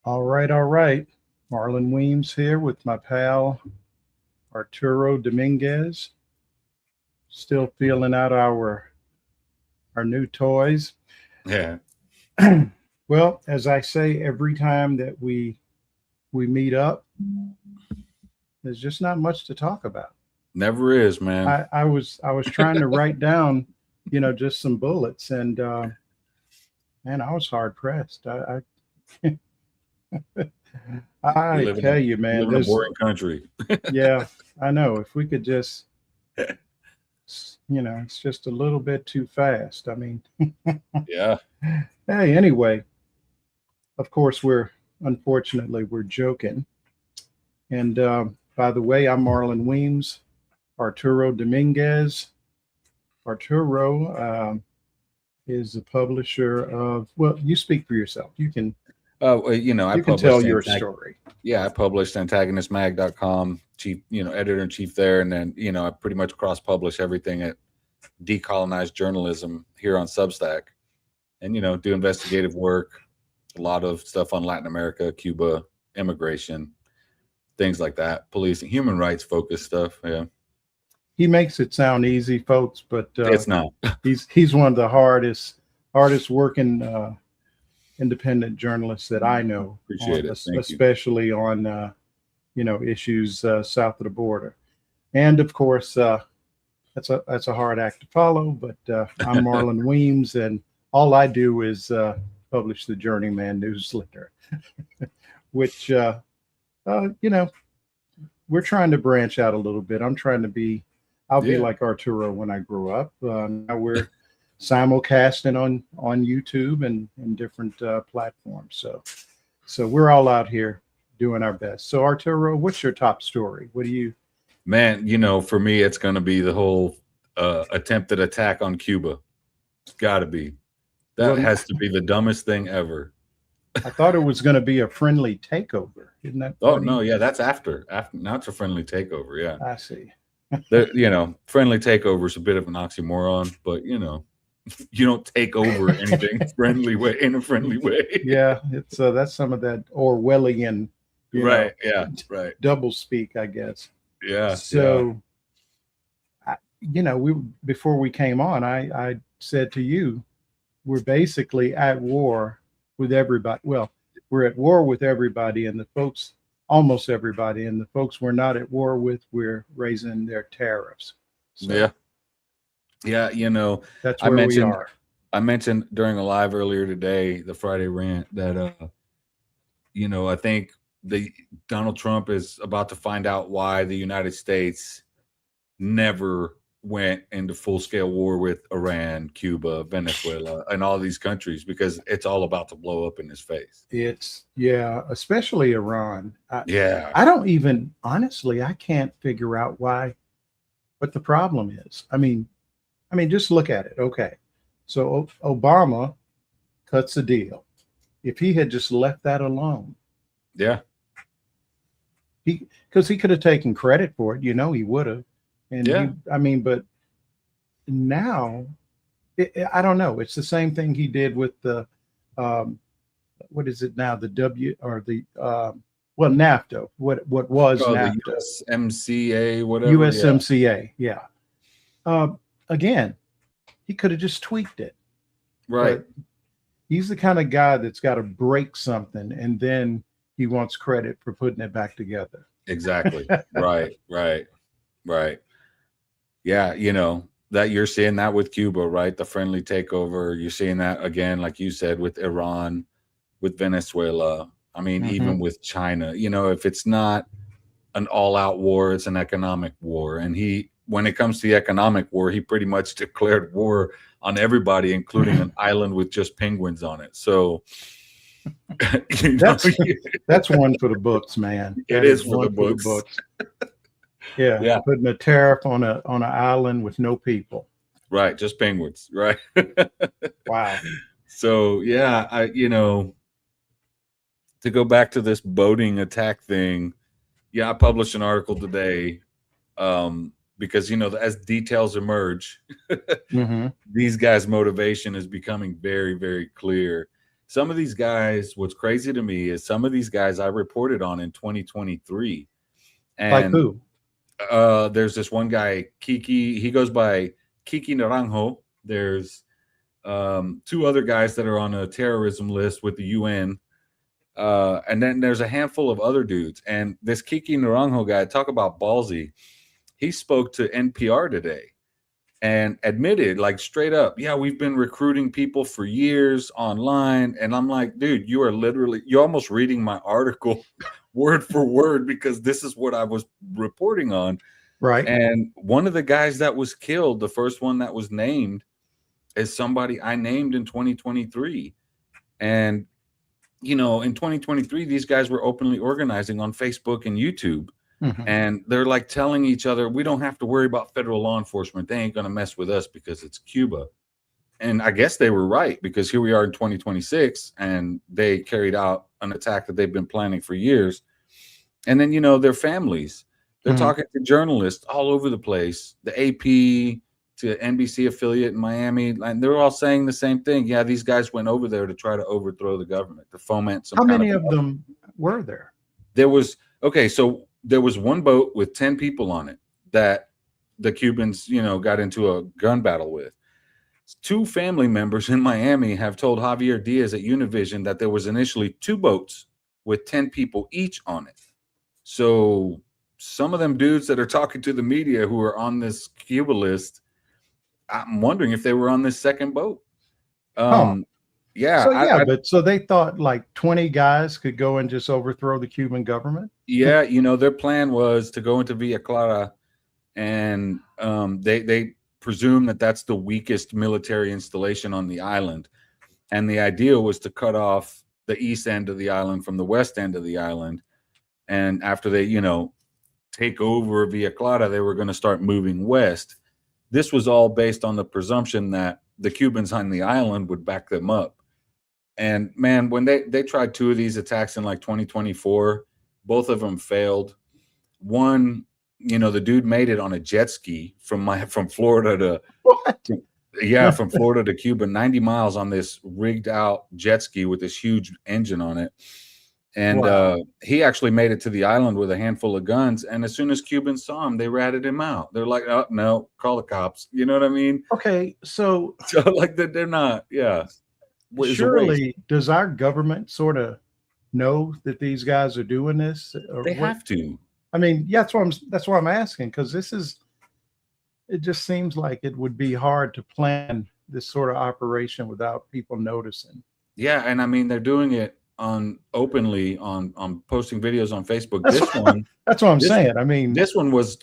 All right, all right. Marlon Weems here with my pal Arturo Dominguez. Still feeling out our new toys. Yeah, Well, as I say every time that we meet up, there's just not much to talk about. never is, man. I was trying to write down, just some bullets, and man, I was hard pressed. We I live in a tell you, man, this boring country. yeah, I know. If we could just it's just a little bit too fast. I mean, Yeah, hey, anyway, of course, unfortunately, we're joking. And by the way, I'm Marlon Weems, Arturo Dominguez. Arturo is the publisher of, well, you speak for yourself. I You can tell published your story. I published antagonistmag.com, chief, editor in chief there, and then I pretty much cross publish everything at Decolonized Journalism here on Substack, and do investigative work, a lot of stuff on Latin America, Cuba, immigration, things like that, policing, human rights focused stuff. Yeah, He makes it sound easy, folks, but it's not. he's one of the hardest working independent journalists that I know, Appreciate it. Thank you. especially on issues south of the border. And of course, that's a hard act to follow. But I'm Marlon Weems, and all I do is publish the Journeyman newsletter, which we're trying to branch out a little bit. I'll be like Arturo when I grew up. Now we're simulcasting on YouTube and different platforms. So we're all out here doing our best. So Arturo, what's your top story? What do you? Man, for me, it's going to be the whole attempted attack on Cuba. It's got to be. That has to be the dumbest thing ever. I thought it was going to be a friendly takeover. Isn't that funny? Oh, no. Yeah, that's after. Now it's a friendly takeover. Yeah. I see. Friendly takeover is a bit of an oxymoron, but, you don't take over anything in a friendly way. Yeah, it's that's some of that Orwellian, right. Yeah, right. double speak, I guess. Yeah. So, we before we came on, I said to you, we're basically at war with everybody. Well, we're at war with everybody, and the folks, almost everybody, and the folks we're not at war with, we're raising their tariffs. So, yeah. That's where we are. I mentioned during a live earlier today, the Friday rant, that I think Donald Trump is about to find out why the United States never went into full-scale war with Iran, Cuba, Venezuela, and all these countries, because it's all about to blow up in his face. Especially Iran. I don't even, honestly, I can't figure out what the problem is. I mean, just look at it. Okay. So Obama cuts a deal. If he had just left that alone. Yeah. Because he could have taken credit for it. He would have. And but now, I don't know. It's the same thing he did with the, what is it now? The NAFTA. What was NAFTA? The USMCA, whatever. USMCA, yeah. Again, he could have just tweaked it. Right. But he's the kind of guy that's got to break something, and then he wants credit for putting it back together. Exactly. Right. Yeah, that you're seeing that with Cuba, right? The friendly takeover. You're seeing that again, like you said, with Iran, with Venezuela. I mean, even with China. If it's not an all-out war, it's an economic war. And when it comes to the economic war, he pretty much declared war on everybody, including an island with just penguins on it. So that's one for the books, man. It is for the books. Yeah, putting a tariff on an island with no people. Right, just penguins. Right. Wow. So to go back to this boating attack thing, I published an article today, because as details emerge, these guys' motivation is becoming very, very clear. some of these guys, what's crazy to me is some of these guys I reported on in 2023. Like And who? there's this one guy, Kiki. He goes by Kiki Naranjo. There's two other guys that are on a terrorism list with the UN. And then there's a handful of other dudes. And this Kiki Naranjo guy, talk about ballsy. He spoke to NPR today and admitted, like, straight up, yeah, we've been recruiting people for years online. And I'm like, dude, you're almost reading my article word for word, because this is what I was reporting on. Right. And one of the guys that was killed, the first one that was named, is somebody I named in 2023. And, in 2023, these guys were openly organizing on Facebook and YouTube. Mm-hmm. And they're like telling each other, we don't have to worry about federal law enforcement. They ain't going to mess with us because it's Cuba. And I guess they were right, because here we are in 2026 and they carried out an attack that they've been planning for years. And then, their families, they're talking to journalists all over the place, the AP to NBC affiliate in Miami. And they're all saying the same thing. Yeah, these guys went over there to try to overthrow the government, to foment some How kind many of them were there? There was one boat with 10 people on it that the Cubans, got into a gun battle with. Two family members in Miami have told Javier Diaz at Univision that there was initially two boats with 10 people each on it. So some of them dudes that are talking to the media who are on this Cuba list, I'm wondering if they were on this second boat. Yeah. So they thought like 20 guys could go and just overthrow the Cuban government? Yeah, their plan was to go into Villa Clara, and they presume that that's the weakest military installation on the island. And the idea was to cut off the east end of the island from the west end of the island. And after they, take over Villa Clara, they were going to start moving west. This was all based on the presumption that the Cubans on the island would back them up. And man, when they tried two of these attacks in like 2024, both of them failed. One, the dude made it on a jet ski from Florida to What? From Florida to Cuba, 90 miles on this rigged out jet ski with this huge engine on it. And Wow. he actually made it to the island with a handful of guns. And as soon as Cubans saw him, they ratted him out. They're like, oh, no, call the cops. You know what I mean? Okay, so like they're not, yeah. Surely, does our government sort of know that these guys are doing this? They have to. I mean, yeah, that's why I'm asking, because it just seems like it would be hard to plan this sort of operation without people noticing. Yeah, and I mean, they're doing it openly on posting videos on Facebook. That's what I'm saying. I mean, this one was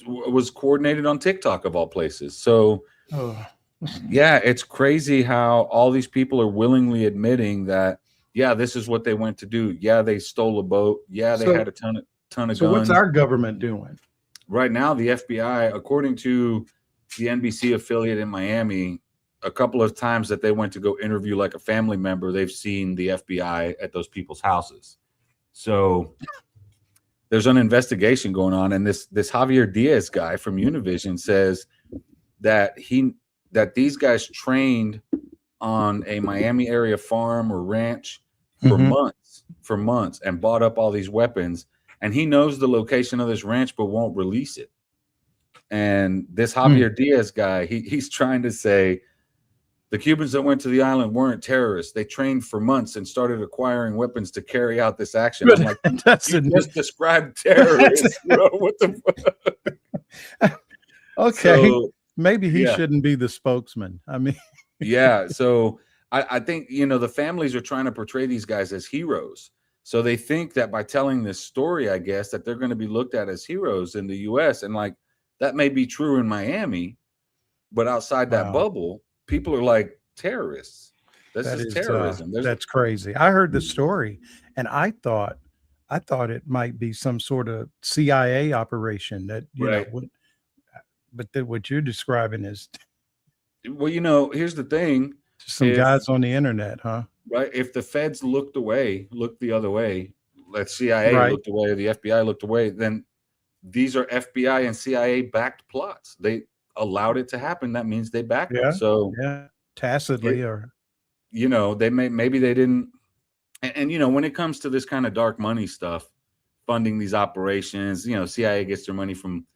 coordinated on TikTok of all places. So yeah, it's crazy how all these people are willingly admitting that, yeah, this is what they went to do. Yeah, they stole a boat. Yeah, they had a ton of guns. So what's our government doing? Right now, the FBI, according to the NBC affiliate in Miami, a couple of times that they went to go interview like a family member, they've seen the FBI at those people's houses. So there's an investigation going on. And this Javier Diaz guy from Univision says that these guys trained on a Miami area farm or ranch for months and bought up all these weapons. And he knows the location of this ranch, but won't release it. And this Javier Diaz guy, he's trying to say the Cubans that went to the island weren't terrorists. They trained for months and started acquiring weapons to carry out this action. I'm like, you just described terrorists. What the fuck? Okay. So, maybe he shouldn't be the spokesman. I mean, yeah. So I think, the families are trying to portray these guys as heroes. So they think that by telling this story, I guess, that they're going to be looked at as heroes in the U.S. And like, that may be true in Miami, but outside that bubble, people are like terrorists. This is terrorism. That's crazy. I heard the story and I thought it might be some sort of CIA operation that, but what you're describing is. Well, here's the thing. Some guys on the internet, huh? Right. If the feds looked the other way, like CIA looked away or the FBI looked away, then these are FBI and CIA backed plots. They allowed it to happen. That means they backed it. So tacitly, maybe they didn't And when it comes to this kind of dark money stuff, funding these operations, CIA gets their money from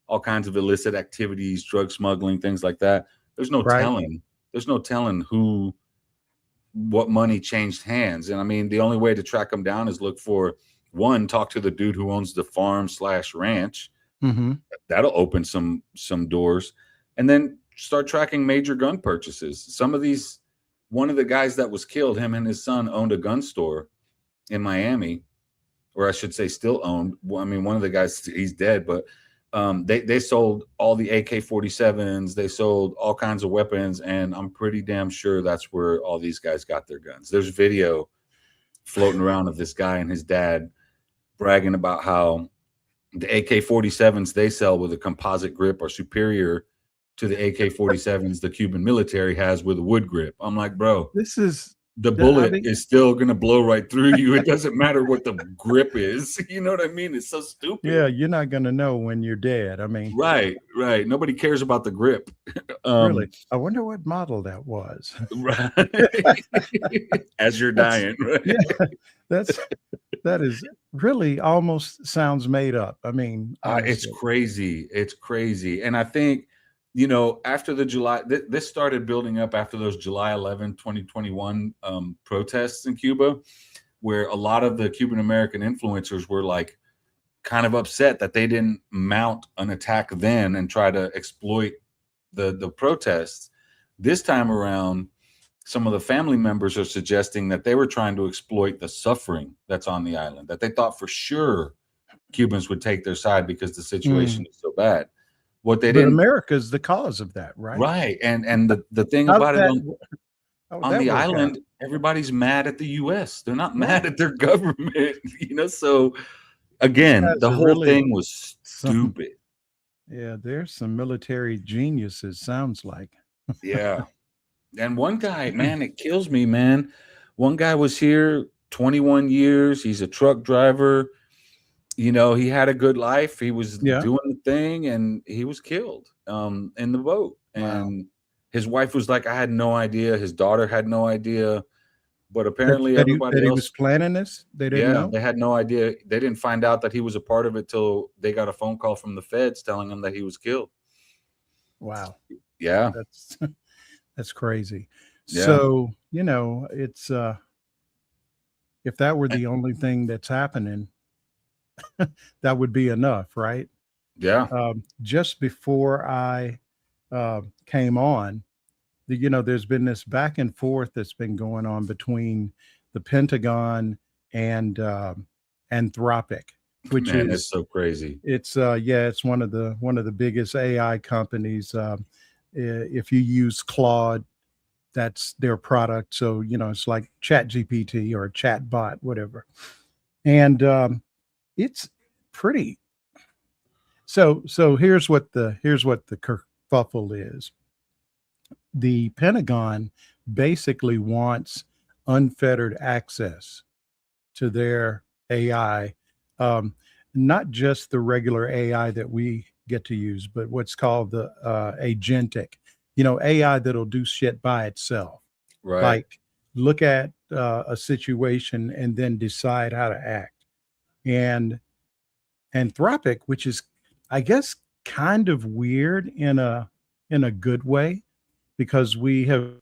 all kinds of illicit activities, drug smuggling, things like that. There's no Right. telling. There's no telling what money changed hands. And I mean, the only way to track them down is look for talk to the dude who owns the farm/ranch. Mm-hmm. That'll open some doors, and then start tracking major gun purchases. One of the guys that was killed, him and his son owned a gun store in Miami, or I should say still owned. Well, I mean, one of the guys, he's dead, but they sold all the AK-47s. They sold all kinds of weapons, and I'm pretty damn sure that's where all these guys got their guns. There's video floating around of this guy and his dad bragging about how the AK-47s they sell with a composite grip are superior to the AK-47s the Cuban military has with a wood grip. I'm like, bro, the bullet is still going to blow right through you. It doesn't matter what the grip is. You know what I mean? It's so stupid. Yeah, you're not going to know when you're dead. I mean, right. Nobody cares about the grip. Really? I wonder what model that was. Right. As you're dying. Right? Yeah, that is really almost sounds made up. I mean, it's crazy. It's crazy. And I think, after the July, this started building up after those July 11, 2021 protests in Cuba, where a lot of the Cuban American influencers were like kind of upset that they didn't mount an attack then and try to exploit the protests. This time around, some of the family members are suggesting that they were trying to exploit the suffering that's on the island, that they thought for sure Cubans would take their side because the situation is so bad. What they didn't. America's the cause of that, right? Right. And the thing about it on the island, everybody's mad at the U.S. They're not mad at their government, So again, the whole thing was stupid. Yeah, there's some military geniuses, sounds like. Yeah. And one guy, man, it kills me, man. One guy was here 21 years. He's a truck driver. He had a good life. He was doing the thing, and he was killed in the boat. And his wife was like, I had no idea. His daughter had no idea. But apparently everybody else. He was planning this? They didn't know? They had no idea. They didn't find out that he was a part of it till they got a phone call from the feds telling him that he was killed. Wow. Yeah. That's crazy. Yeah. So, it's if that were the only thing that's happening, that would be enough, right? Yeah. Just before I came on, there's been this back and forth that's been going on between the Pentagon and Anthropic, which is so crazy. It's it's one of the biggest AI companies. If you use Claude, that's their product. So it's like ChatGPT or a chat bot, whatever. And it's pretty. So here's what the kerfuffle is. The Pentagon basically wants unfettered access to their AI, not just the regular AI that we get to use, but what's called the agentic, AI that'll do shit by itself. Right. Like look at a situation and then decide how to act. And Anthropic, which is, I guess, kind of weird in a good way, because we have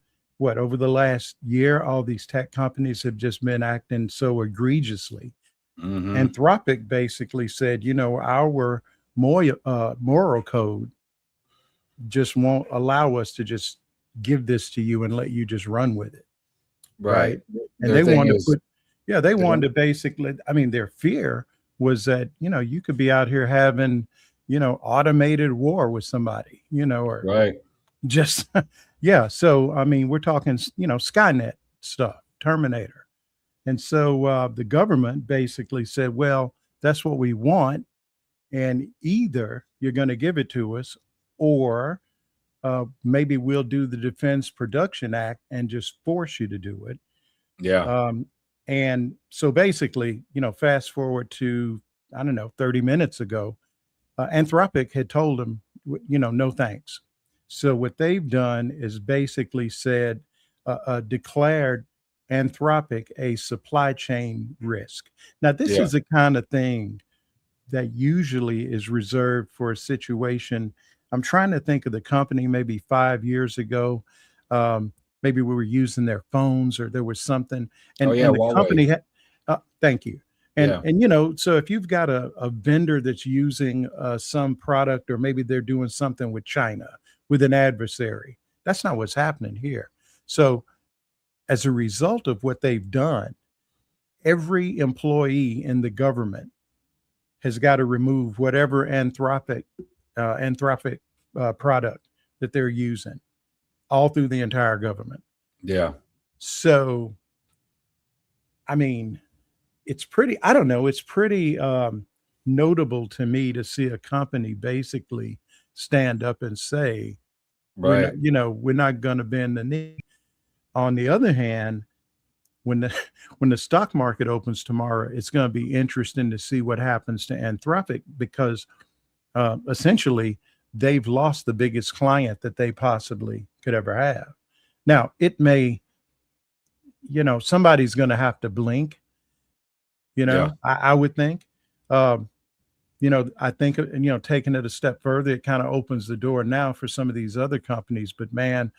over the last year, all these tech companies have just been acting so egregiously. Mm-hmm. Anthropic basically said, our moral code just won't allow us to just give this to you and let you just run with it. Right. And they wanted to basically, their fear was that, you could be out here having, automated war with somebody, or right. Just, So, we're talking, Skynet stuff, Terminator. And so the government basically said, well, that's what we want. And either you're going to give it to us, or maybe we'll do the Defense Production Act and just force you to do it. Yeah. And so basically, fast forward to, 30 minutes ago, Anthropic had told them, no thanks. So what they've done is basically said, declared Anthropic a supply chain risk. Now, this Yeah. is the kind of thing that usually is reserved for a situation. I'm trying to think of the company maybe 5 years ago. Maybe we were using their phones or there was something, Oh yeah, and the Huawei. company had. Thank you. Yeah. And so if you've got a vendor that's using some product, or maybe they're doing something with China with an adversary, that's not what's happening here. So as a result of what they've done, every employee in the government has got to remove whatever anthropic product that they're using all through the entire government. Yeah. So, I mean, it's pretty, I don't know, it's pretty notable to me to see a company basically stand up and say, Right. we're not going to bend the knee. On the other hand, when the when the stock market opens tomorrow, it's going to be interesting to see what happens to Anthropic, because essentially they've lost the biggest client that they possibly could ever have. Now, it may, somebody's going to have to blink. Yeah. I would think. Um, I think, taking it a step further, it kind of opens the door now for some of these other companies. But man,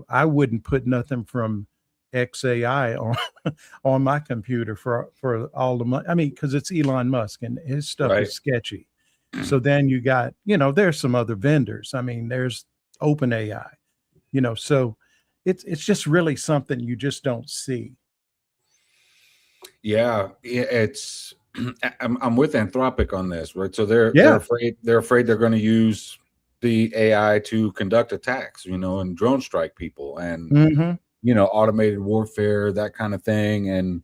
I wouldn't put nothing from XAI on on my computer for all the money. I mean, because it's Elon Musk and his stuff Right. is sketchy. So then you got, there's some other vendors. I mean, there's OpenAI, so it's just really something you just don't see. Yeah, it's I'm with Anthropic on this, right? So they're Yeah. afraid they're going to use the AI to conduct attacks, and drone strike people, and Mm-hmm. automated warfare, that kind of thing. And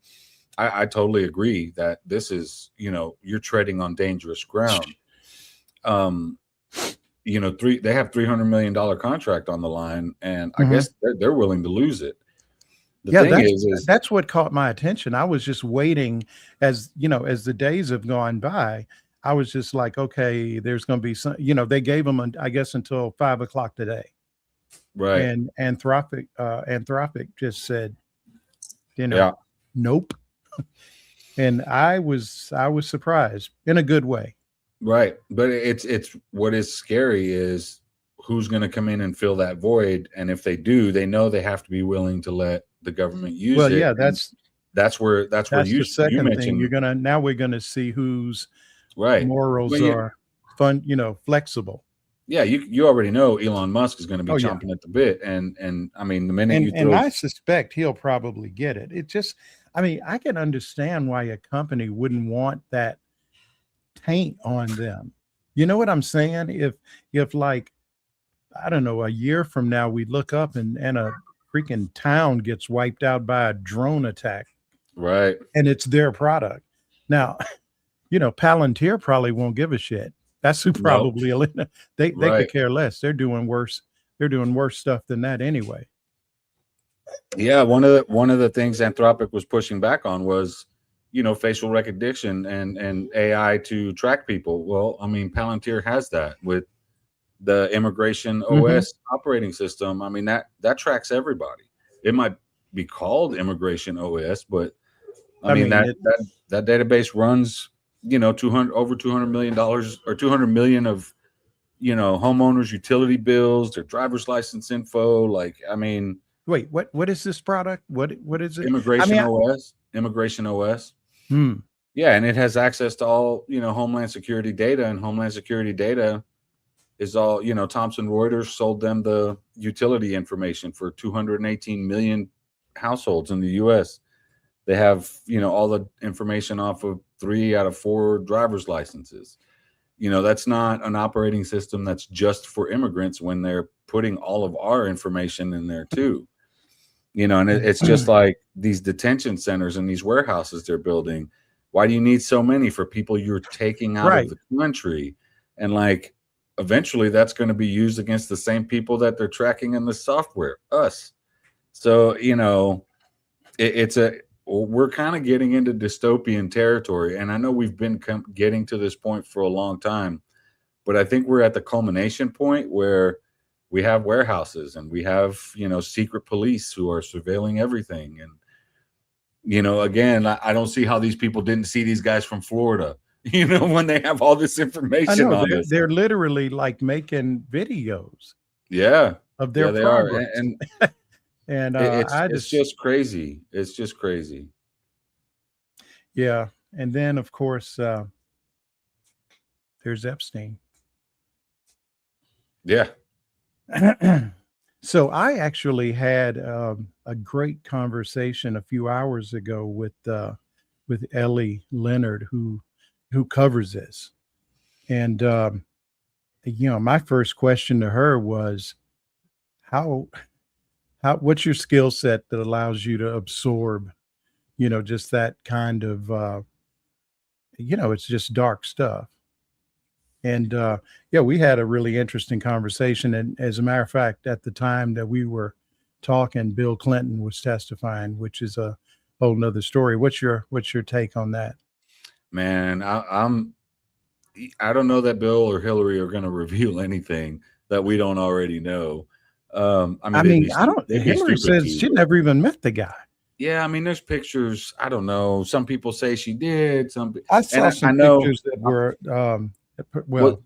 I totally agree that this is, you're treading on dangerous ground. They have $300 million contract on the line, and I Mm-hmm. guess they're willing to lose it. The Yeah, thing is that's what caught my attention. I was just waiting, as as the days have gone by. I was just like, okay, there's going to be some. They gave them, I guess, until 5 o'clock today, right. and Anthropic just said, Yeah. nope. And I was surprised in a good way. Right. But it's what is scary is who's going to come in and fill that void. And if they do, they know they have to be willing to let the government use Well, it. yeah, And that's where the you second thing. mentioned. Now we're gonna see whose Right. morals Well, are fun, flexible. yeah, you already know Elon Musk is going to be Oh, yeah. chomping at the bit. And I mean, the minute you And throw I suspect he'll probably get it. It just, I mean, I can understand why a company wouldn't want that taint on them. You know what I'm saying? If like, I don't know, a year from now we look up and a freaking town gets wiped out by a drone attack, right. and it's their product. Now, Palantir probably won't give a shit. That's who No. probably they Right. could care less. They're doing worse. They're doing worse stuff than that anyway. Yeah, one of the things Anthropic was pushing back on was, facial recognition and AI to track people. Well, I mean, Palantir has that with the Immigration OS operating system. I mean, that tracks everybody. It might be called Immigration OS, but I mean that database runs, over $200 million or 200 million of, homeowners' utility bills, their driver's license info. Like, I mean, wait, what is this product? What is it? Immigration OS. Immigration OS. Yeah, and it has access to all, Homeland Security data, and Homeland Security data is all, Thomson Reuters sold them the utility information for 218 million households in the US. They have, all the information off of 3 out of 4 driver's licenses. That's not an operating system that's just for immigrants when they're putting all of our information in there too. And it's just like these detention centers and these warehouses they're building. Why do you need so many for people you're taking out of the country? And like, eventually that's going to be used against the same people that they're tracking in the software, us. So, we're kind of getting into dystopian territory. And I know we've been getting to this point for a long time, but I think we're at the culmination point where we have warehouses, and we have, secret police who are surveilling everything. And, again, I don't see how these people didn't see these guys from Florida, when they have all this I information know on us. they're literally like making videos Yeah. of their They are. progress. And And it's just crazy. It's just crazy. Yeah. And then, of course, there's Epstein. Yeah. So I actually had a great conversation a few hours ago with Ellie Leonard, who covers this. And my first question to her was, what's your skill set that allows you to absorb, just that kind of it's just dark stuff. And we had a really interesting conversation. And as a matter of fact, at the time that we were talking, Bill Clinton was testifying, which is a whole nother story. What's your take on that? Man, I don't know that Bill or Hillary are going to reveal anything that we don't already know. Hillary says she never even met the guy. Yeah, I mean, there's pictures. I don't know. Some people say she did. I saw some pictures that were,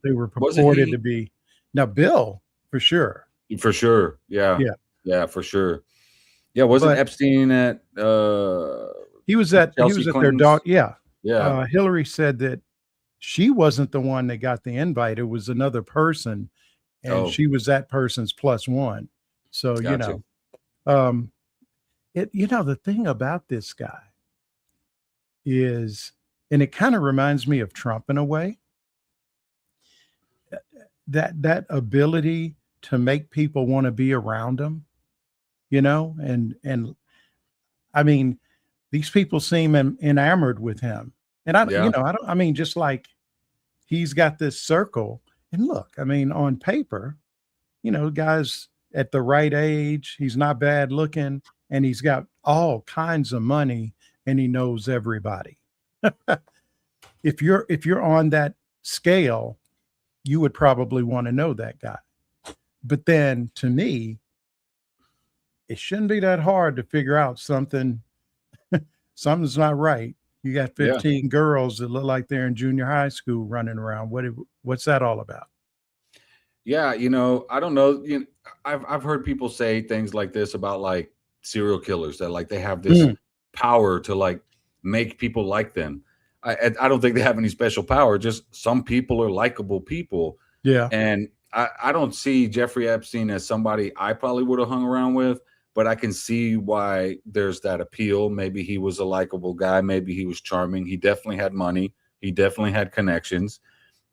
they were purported to be. Now, Bill, for sure. For sure. Yeah. Yeah. Yeah, for sure. Yeah, wasn't Epstein at he was at their daughter. Yeah. Yeah. Hillary said that she wasn't the one that got the invite. It was another person, and she was that person's plus one. So, Gotcha. the thing about this guy is, and it kind of reminds me of Trump in a way, that ability to make people want to be around him, and I mean, these people seem enamored with him. And just like he's got this circle, and look, I mean, on paper, guys at the right age, he's not bad looking, and he's got all kinds of money, and he knows everybody. If you're on that scale, you would probably want to know that guy. But then, to me, it shouldn't be that hard to figure out something's not right. You got 15 girls that look like they're in junior high school running around. What's that all about? Yeah, I don't know. I've heard people say things like this about like serial killers, that like they have this power to like make people like them. I don't think they have any special power. Just some people are likable people. Yeah. And I don't see Jeffrey Epstein as somebody I probably would have hung around with, but I can see why there's that appeal. Maybe he was a likable guy. Maybe he was charming. He definitely had money. He definitely had connections,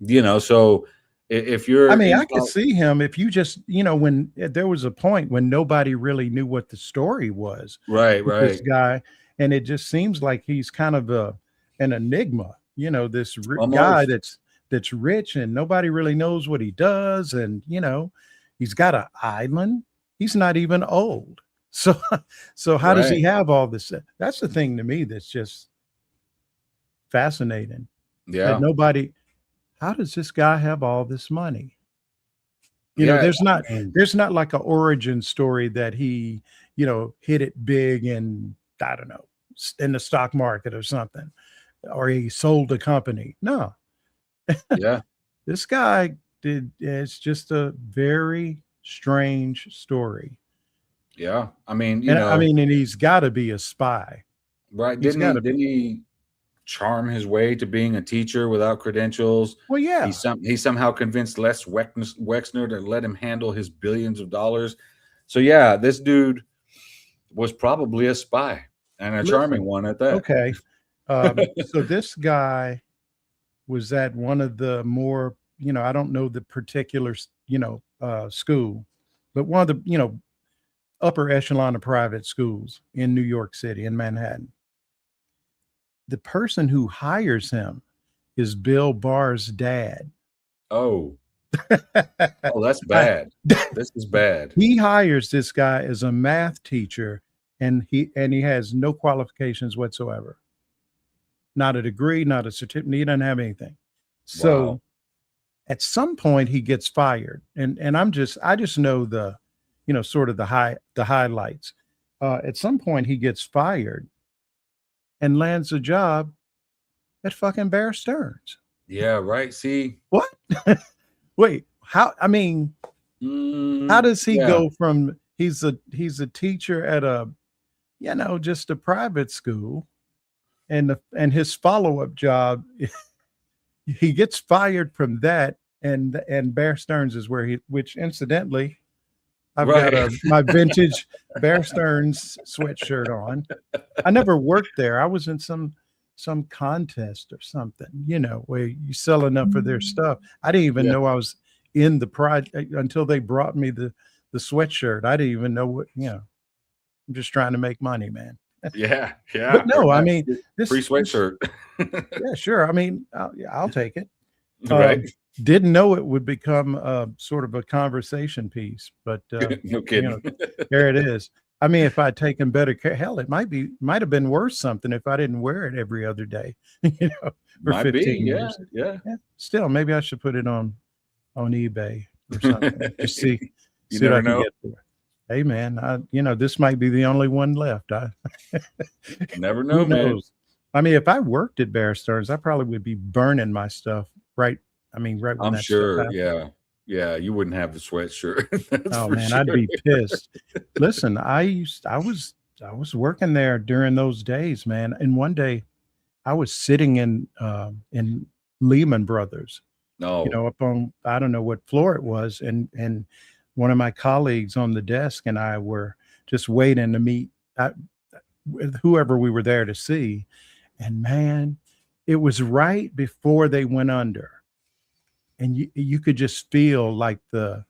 so if you're, I could see him if you just, when there was a point when nobody really knew what the story was. Right. This guy. And it just seems like he's kind of an enigma, this guy that's rich and nobody really knows what he does. And, he's got an island. He's not even old. So how does he have all this? That's the thing to me that's just fascinating. Yeah. That how does this guy have all this money? There's not like an origin story that he, hit it big in, I don't know, in the stock market or something, or he sold a company. No. Yeah. This guy did. It's just a very strange story. Yeah. I mean, and he's got to be a spy. Right. Didn't he charm his way to being a teacher without credentials? Well, yeah. He somehow convinced Les Wexner to let him handle his billions of dollars. So yeah, this dude was probably a spy, and a charming one at that. Okay. So this guy was at one of the more, I don't know the particular, school, but one of the, upper echelon of private schools in New York City, in Manhattan. The person who hires him is Bill Barr's dad. Oh, that's bad. This is bad. He hires this guy as a math teacher, and he has no qualifications whatsoever. Not a degree, not a certificate. He doesn't have anything. So, At some point he gets fired, and I just know the, sort of the highlights. At some point he gets fired and lands a job at fucking Bear Stearns. Yeah, right. See what? Wait, how? I mean, how does he go from he's a teacher at a, just a private school, and his follow-up job, he gets fired from that, and Bear Stearns is where which incidentally, I've got my vintage Bear Stearns sweatshirt on. I never worked there. I was in some contest or something, where you sell enough of their stuff. I didn't even know I was in the project until they brought me the sweatshirt. I didn't even know what, I'm just trying to make money, man. Yeah. But no, I mean, this free sweatshirt. Yeah, sure. I mean, I'll take it. Right. Didn't know it would become sort of a conversation piece, but no kidding. There it is. I mean, if I'd taken better care, hell, it might have been worth something if I didn't wear it every other day, for might 15 be, years. Yeah. Still, maybe I should put it on eBay or something. Just see You what never I can know. get for it. Hey man, this might be the only one left. Never know, Who man. knows? I mean, if I worked at Bear Stearns, I probably would be burning my stuff right. I mean, right when I'm that sure. stuff happened. Yeah. You wouldn't have the sweatshirt. Oh man, I'd be pissed. Listen, I was working there during those days, man. And one day I was sitting in Lehman Brothers, No. up on, I don't know what floor it was. And one of my colleagues on the desk and I were just waiting to meet with whoever we were there to see. And man, it was right before they went under. And you could just feel like the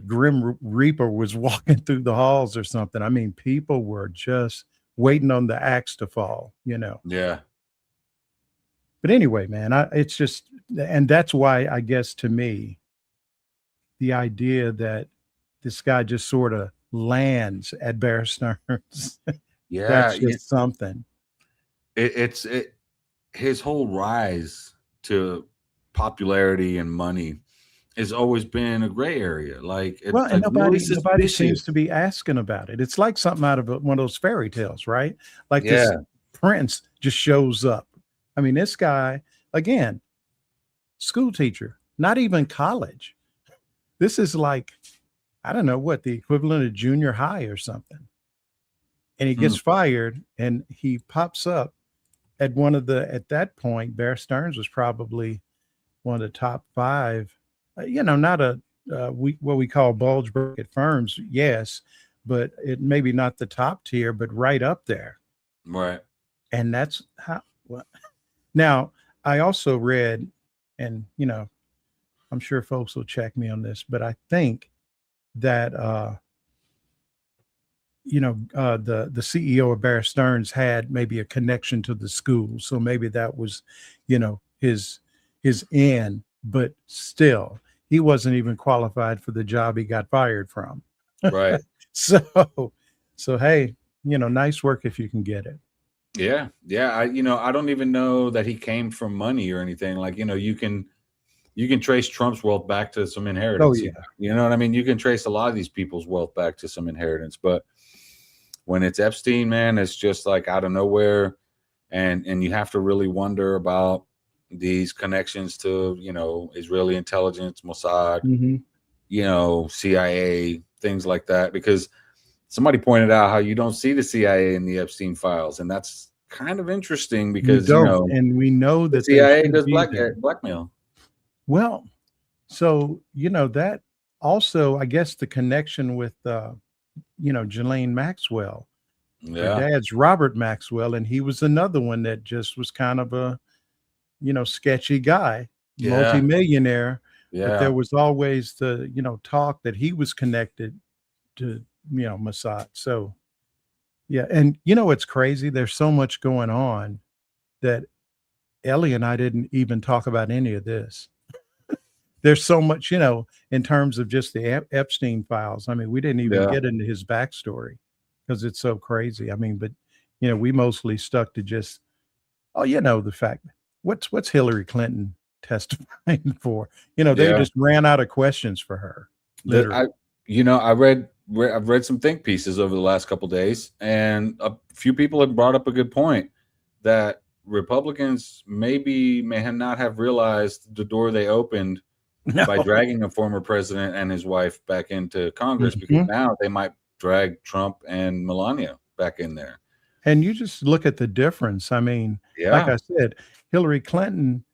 Grim Reaper was walking through the halls or something. I mean, people were just waiting on the axe to fall, Yeah. But anyway, man, it's just, and that's why I guess to me, the idea that this guy just sort of lands at Bear Stearns, Yeah. that's just something. It's his whole rise to popularity and money has always been a gray area. Like, it's Well, and like really nobody seems suspicious. to be asking about it. It's like something out of one of those fairy tales, right? Like this Yeah. prince just shows up. I mean, this guy, again, school teacher, not even college. This is like, I don't know what, the equivalent of junior high or something. And he gets fired and he pops up at at that point, Bear Stearns was probably one of the top 5, not what we call bulge bracket firms. Yes, but it maybe not the top tier, but right up there. Right. And that's how, now I also read, and, I'm sure folks will check me on this, but I think that, the CEO of Bear Stearns had maybe a connection to the school. So maybe that was, his end, but still he wasn't even qualified for the job he got fired from. Right. So hey, nice work if you can get it. Yeah. I don't even know that he came from money or anything. Like, you can trace Trump's wealth back to some inheritance. Oh, yeah. You know what I mean? You can trace a lot of these people's wealth back to some inheritance, but when it's Epstein, man, it's just like out of nowhere. And you have to really wonder about these connections to, Israeli intelligence, Mossad, CIA, things like that, because somebody pointed out how you don't see the CIA in the Epstein files. And that's kind of interesting because, and we know that the CIA does blackmail. Well, so, that also, I guess the connection with, Ghislaine Maxwell, her dad's Robert Maxwell, and he was another one that just was kind of a, sketchy guy, multimillionaire. Yeah. But there was always the, talk that he was connected to, Mossad. So, yeah. And, it's crazy. There's so much going on that Ellie and I didn't even talk about any of this. There's so much, in terms of just the Epstein files. I mean, we didn't even get into his backstory because it's so crazy. I mean, but, we mostly stuck to just, the fact what's Hillary Clinton testifying for? You know, they Yeah. just ran out of questions for her. Literally. I've read some think pieces over the last couple of days, and a few people have brought up a good point that Republicans may not have realized the door they opened by No. dragging a former president and his wife back into Congress, because Mhm. now they might drag Trump and Melania back in there. And you just look at the difference. I mean, like Yeah. I said, Hillary Clinton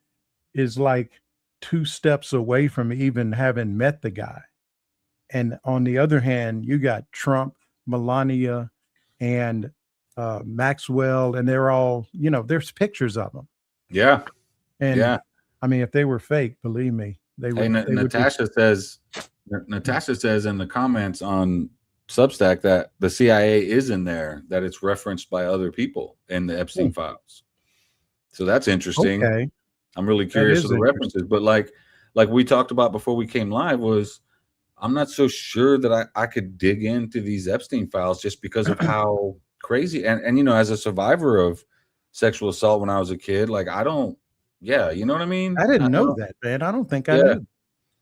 is like 2 steps away from even having met the guy. And on the other hand, you got Trump, Melania, and Maxwell, and they're all, you know, there's pictures of them. Yeah. And Yeah. I mean, if they were fake, believe me, Hey, they would be. Natasha says in the comments on Substack that the CIA is in there, that it's referenced by other people in the Epstein files. So that's interesting. Okay. I'm really curious of the references, but like we talked about before we came live, was I'm not so sure that I could dig into these Epstein files just because of how crazy, and you know, as a survivor of sexual assault when I was a kid, like you know what I mean? I didn't know that, man. I don't think I Yeah. knew.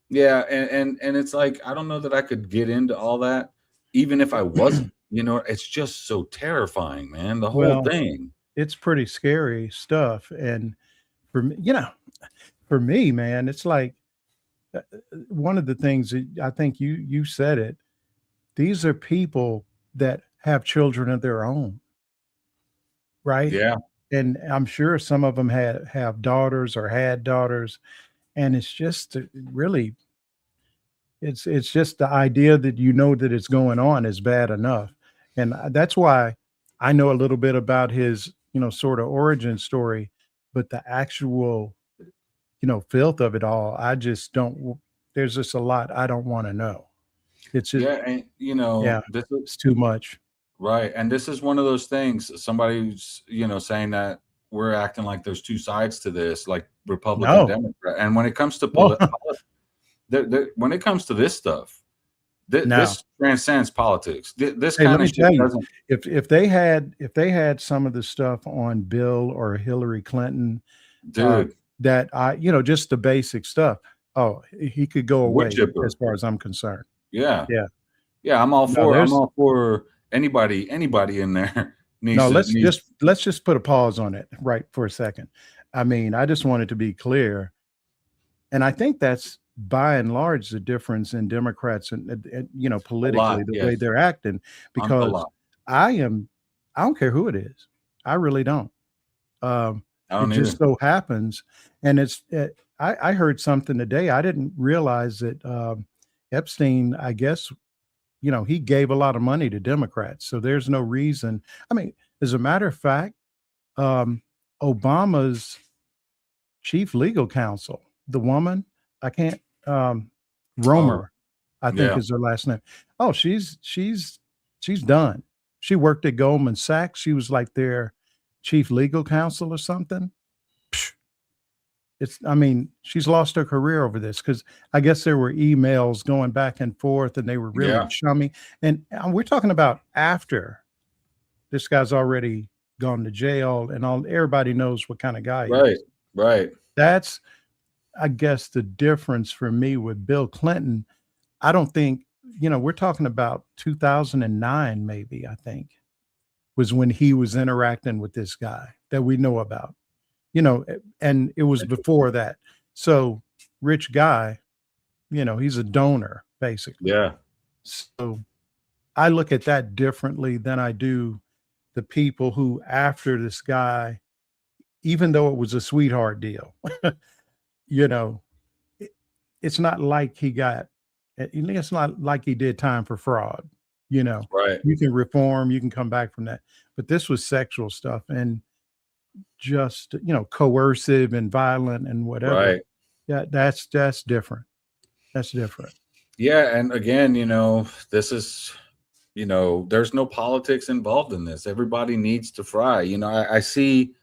Yeah, and it's like, I don't know that I could get into all that, even if I wasn't. You know, it's just so terrifying, man. The whole Well, thing. it's pretty scary stuff. And for me, you know, for me, man, it's like one of the things that I think you said it. These are people that have children of their own, right? Yeah, And I'm sure some of them have daughters or had daughters, and it's just really, it's just the idea that you know that it's going on is bad enough. And that's why I know a little bit about his, you know, sort of origin story, but the actual, you know, filth of it all, I just don't. There's just a lot I don't want to know. It's just, yeah, and you know, yeah, this is it's too much. right, and this is one of those things. Somebody's, you know, saying that we're acting like there's two sides to this, like Republican, No, Democrat, and when it comes to no, when it comes to this stuff, no. this transcends politics. This Hey, let kind of me shit tell you, doesn't, if they had some of the stuff on Bill or Hillary Clinton, uh, dude. that you know, just the basic stuff. Oh, he could go Wood away chipper. as far as I'm concerned. Yeah. Yeah. Yeah, I'm all No, for anybody in there no, needs. let's just put a pause on it right for a second. I mean, I just wanted to be clear, and I think that's by and large the difference in Democrats and you know, politically the way Yes. they're acting, A because lot. I don't care who it is. I really don't. I It don't just either. so happens, and I heard something today. I didn't realize that Epstein, I guess, you know, he gave a lot of money to Democrats. So there's no reason. I mean, as a matter of fact, Obama's chief legal counsel, the woman, I can't, Oh, Romer, I think yeah. is her last name. Oh, she's done. She worked at Goldman Sachs. She was like their chief legal counsel or something. I mean, she's lost her career over this because I guess there were emails going back and forth and they were really Yeah. chummy. And we're talking about after this guy's already gone to jail and everybody knows what kind of guy he Right. is. Right. That's, I guess, the difference for me with Bill Clinton. I don't think, you know, we're talking about 2009, maybe, I think, was when he was interacting with this guy that we know about. You know, and it was before that. So rich guy, you know, he's a donor basically. Yeah. So I look at that differently than I do the people who after this guy, even though it was a sweetheart deal, you know, it's not like it's not like he did time for fraud. You know, Right. you can reform, you can come back from that. But this was sexual stuff and just, you know, coercive and violent and whatever. Right. Yeah, that's different. That's different. Yeah, and again, you know, this is, you know, there's no politics involved in this. Everybody needs to fry. You know, I see,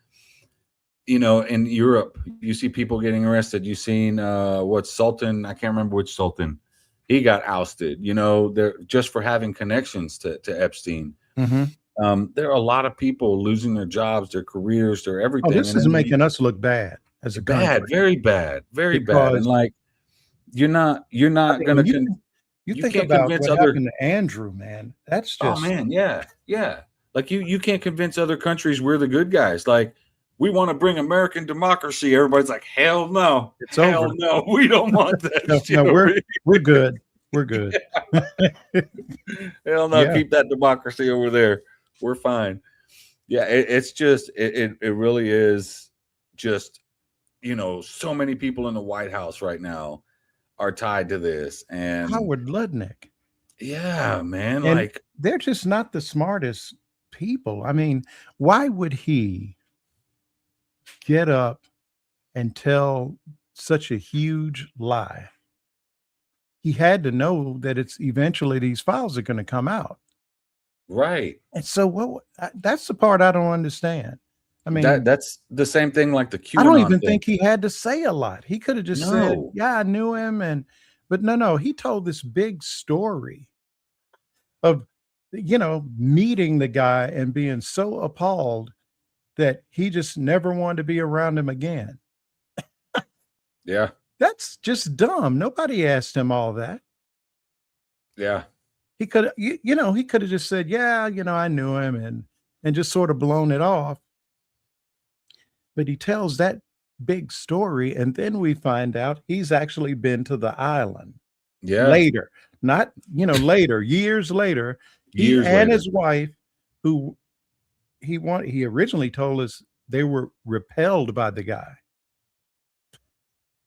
you know, in Europe, you see people getting arrested. You've seen what Sultan, I can't remember which Sultan, he got ousted, you know, they're just for having connections to Epstein. Mm-hmm. There are a lot of people losing their jobs, their careers, their Oh, everything. this And is then making us look bad. as a Bad, country very bad, very bad. And because like, you're not I mean, gonna you you think can't about convince what other. happened to Andrew, man. That's Oh just man, yeah, yeah. Like you can't convince other countries we're the good guys. Like we want to bring American democracy. Everybody's like, it's hell over. no, we don't want that No, shit no, over here. we're good. We're good. Hell no, Yeah. keep that democracy over there. We're fine. Yeah, it's just it really is just so many people in the White House right now are tied to this, and Howard Ludnick. yeah, man, And like they're just not the smartest people. I mean, why would he get up and tell such a huge lie? He had to know that it's eventually these files are going to come out. right. And so that's the part I don't understand. I mean, That's the same thing like the I don't QAnon even thing. think he had to say a lot. He could have just said, No. "Yeah, I knew him," but no, he told this big story of meeting the guy and being so appalled that he just never wanted to be around him again. Yeah. That's just dumb. Nobody asked him all that. Yeah. He could, he could have just said, "Yeah, I knew him," and just sort of blown it off. But he tells that big story, and then we find out he's actually been to the island Yeah. later, not later, years later. He Years and later. his wife, who he originally told us they were repelled by the guy,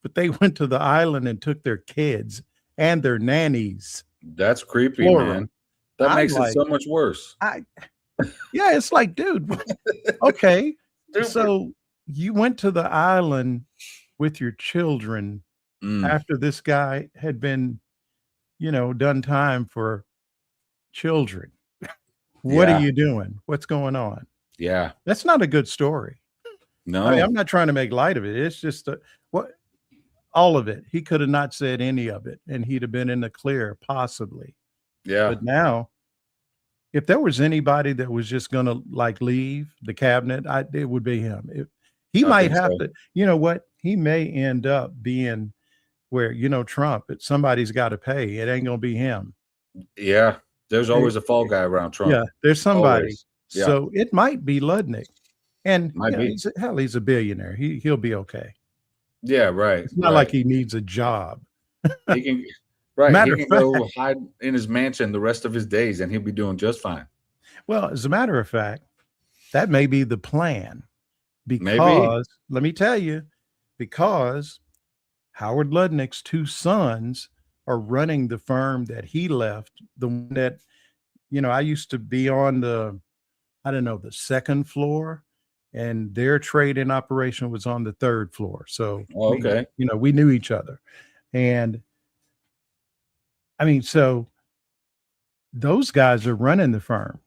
but they went to the island and took their kids and their nannies, That's creepy, plural. man. That I'm makes it like, so much worse. yeah, it's like, dude, okay, Stupid. so you went to the island with your children after this guy had been, done time for children. What are you doing? What's going on? Yeah. That's not a good story. No. I mean, I'm not trying to make light of it. It's just all of it. He could have not said any of it, and he'd have been in the clear, possibly. Yeah. But now, if there was anybody that was just going to like leave the cabinet, it would be him. He might have to. You know what? He may end up being where Trump. Somebody's got to pay. It ain't going to be him. Yeah. There's always a fall guy around Trump. Yeah, there's somebody. Always. Yeah. So it might be Ludnick. And Might be. he's a billionaire. He'll be okay. Yeah, right. It's not like he needs a job. He can right. Matter He can go hide in his mansion the rest of his days and he'll be doing just fine. Well, as a matter of fact, that may be the plan. Because let me tell you, because Howard Ludnick's two sons are running the firm that he left, the one that, I used to be on the second floor, and their trading operation was on the third floor. So, okay. We knew each other. And I mean, so those guys are running the firm.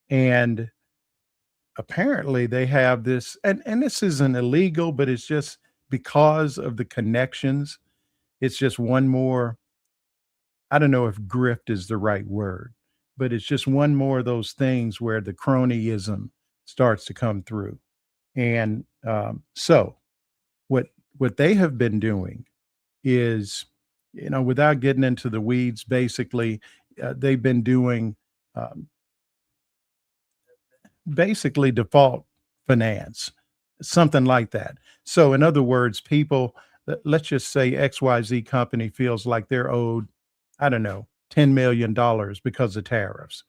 And apparently they have this, and this isn't illegal, but it's just because of the connections. It's just one more, I don't know if grift is the right word, but it's just one more of those things where the cronyism starts to come through. And so what they have been doing is, without getting into the weeds, basically, they've been doing basically default finance, something like that. So in other words, people, let's just say XYZ company feels like they're owed, I don't know, $10 million because of tariffs.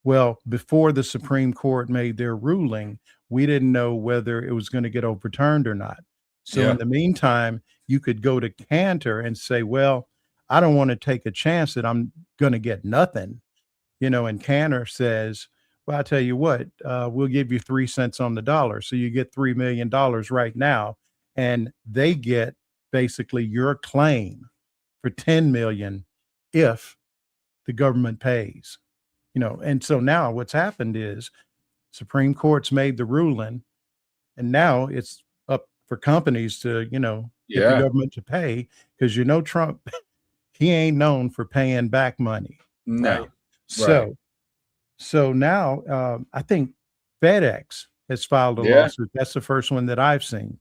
Well, before the Supreme Court made their ruling, we didn't know whether it was going to get overturned or not. So in the meantime, you could go to Cantor and say, well, I don't want to take a chance that I'm going to get nothing, and Cantor says, well, I tell you what, we'll give you 3 cents on the dollar. So you get $3 million right now, and they get basically your claim for 10 million if the government pays. And so now what's happened is Supreme Court's made the ruling, and now it's up for companies to, get the government to pay, because Trump, he ain't known for paying back money. No. Right? So now I think FedEx has filed a lawsuit. That's the first one that I've seen.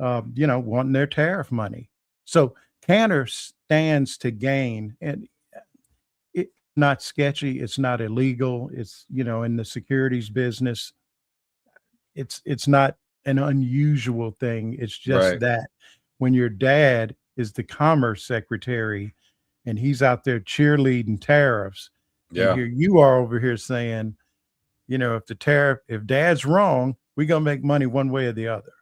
wanting their tariff money. So Cantor stands to gain, and it's not sketchy. It's not illegal. It's, in the securities business, it's not an unusual thing. It's just Right. that when your dad is the commerce secretary and he's out there cheerleading tariffs, and Yeah. here you are over here saying, if dad's wrong, we're gonna make money one way or the other.